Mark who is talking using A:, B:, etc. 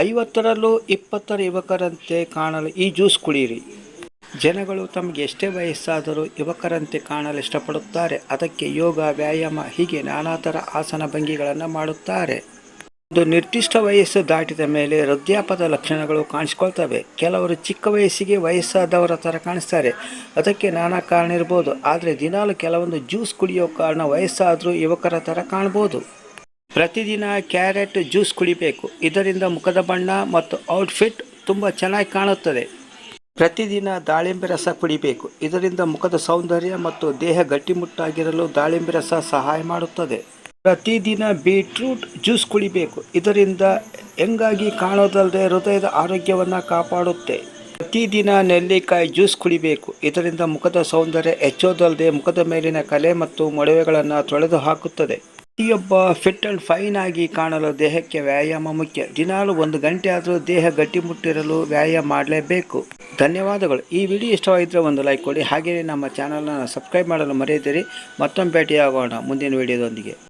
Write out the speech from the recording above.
A: 50ರಲ್ಲೂ 20ರ ಯುವಕರಂತೆ ಕಾಣಲು ಈ ಜ್ಯೂಸ್ ಕುಡಿಯಿರಿ. ಜನಗಳು ತಮಗೆ ಎಷ್ಟೇ ವಯಸ್ಸಾದರೂ ಯುವಕರಂತೆ ಕಾಣಲು ಇಷ್ಟಪಡುತ್ತಾರೆ. ಅದಕ್ಕೆ ಯೋಗ, ವ್ಯಾಯಾಮ ಹೀಗೆ ನಾನಾ ಥರ ಆಸನ ಭಂಗಿಗಳನ್ನು ಮಾಡುತ್ತಾರೆ. ಒಂದು ನಿರ್ದಿಷ್ಟ ವಯಸ್ಸು ದಾಟಿದ ಮೇಲೆ ವೃದ್ಧಾಪ್ಯದ ಲಕ್ಷಣಗಳು ಕಾಣಿಸ್ಕೊಳ್ತವೆ. ಕೆಲವರು ಚಿಕ್ಕ ವಯಸ್ಸಿಗೆ ವಯಸ್ಸಾದವರ ಥರ ಕಾಣಿಸ್ತಾರೆ. ಅದಕ್ಕೆ ನಾನಾ ಕಾರಣ ಇರ್ಬೋದು. ಆದರೆ ದಿನಾಲು ಕೆಲವೊಂದು ಜ್ಯೂಸ್ ಕುಡಿಯೋ ಕಾರಣ ವಯಸ್ಸಾದರೂ ಯುವಕರ ಥರ ಕಾಣ್ಬೋದು. ಪ್ರತಿದಿನ ಕ್ಯಾರೆಟ್ ಜ್ಯೂಸ್ ಕುಡಿಬೇಕು. ಇದರಿಂದ ಮುಖದ ಬಣ್ಣ ಮತ್ತು ಔಟ್ಫಿಟ್ ತುಂಬ ಚೆನ್ನಾಗಿ ಕಾಣುತ್ತದೆ. ಪ್ರತಿದಿನ ದಾಳಿಂಬೆ ರಸ ಕುಡಿಬೇಕು. ಇದರಿಂದ ಮುಖದ ಸೌಂದರ್ಯ ಮತ್ತು ದೇಹ ಗಟ್ಟಿಮುಟ್ಟಾಗಿರಲು ದಾಳಿಂಬೆ ರಸ ಸಹಾಯ ಮಾಡುತ್ತದೆ. ಪ್ರತಿದಿನ ಬೀಟ್ರೂಟ್ ಜ್ಯೂಸ್ ಕುಡಿಬೇಕು. ಇದರಿಂದ ಯಂಗಾಗಿ ಕಾಣೋದಲ್ಲದೆ ಹೃದಯದ ಆರೋಗ್ಯವನ್ನು ಕಾಪಾಡುತ್ತೆ. ಪ್ರತಿದಿನ ನೆಲ್ಲಿಕಾಯಿ ಜ್ಯೂಸ್ ಕುಡಿಬೇಕು. ಇದರಿಂದ ಮುಖದ ಸೌಂದರ್ಯ ಹೆಚ್ಚೋದಲ್ಲದೆ ಮುಖದ ಮೇಲಿನ ಕಲೆ ಮತ್ತು ಮೊಡವೆಗಳನ್ನು ತೊಳೆದು ಹಾಕುತ್ತದೆ. ಪ್ರತಿಯೊಬ್ಬ ಫಿಟ್ ಅಂಡ್ ಫೈನ್ ಆಗಿ ಕಾಣಲು ದೇಹಕ್ಕೆ ವ್ಯಾಯಾಮ ಮುಖ್ಯ. ದಿನಾಲು 1 ಗಂಟೆ ಆದರೂ ದೇಹ ಗಟ್ಟಿಮುಟ್ಟಿರಲು ವ್ಯಾಯಾಮ ಮಾಡಲೇಬೇಕು. ಧನ್ಯವಾದಗಳು. ಈ ವಿಡಿಯೋ ಇಷ್ಟವಾಗಿದ್ದರೆ ಒಂದು ಲೈಕ್ ಕೊಡಿ. ಹಾಗೆಯೇ ನಮ್ಮ ಚಾನಲನ್ನು ಸಬ್ಸ್ಕ್ರೈಬ್ ಮಾಡಲು ಮರೆಯದಿರಿ. ಮತ್ತೊಮ್ಮೆ ಭೇಟಿಯಾಗೋಣ ಮುಂದಿನ ವಿಡಿಯೋದೊಂದಿಗೆ.